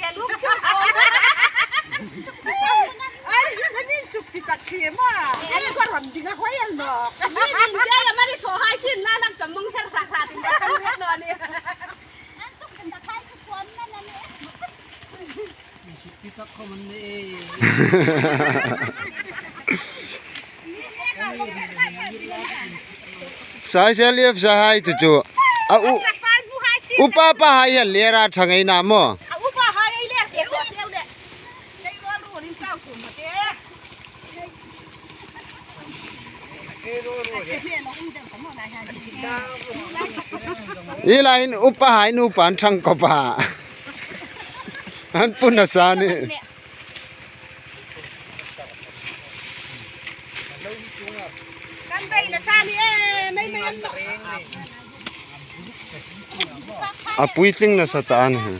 ค่ลูกสุกไอ้นี่สุกที่ตะเคียนอ่ะไอ้ก็ทำจริงนะเขายังหลอกนี่จริงเจ้ายังไม่ได้โทรให้ชิ้นน่ารักจังมึงแค่ราคาถึงจะทำเรื่องนอนเนี่ยนั่นสุกเป็นตะไคร้สุกชนนั่นน่ะเนี่ยพี่ตักเขามันนี่สายเสียเรียบสายจู่ๆเอาอุปป้าให้เลียราทางไงน้ำมั้งอุปหายเรียกเด็กเจ้าเนี่ยในว่ารู้นี่เจ้าขุนมาเต้อีไลน์อุปหายนูปันช่างกบ้าอันปุ่นสานี่กันไปนะซานี่ไม่อาปุยติงนะสตานฮะ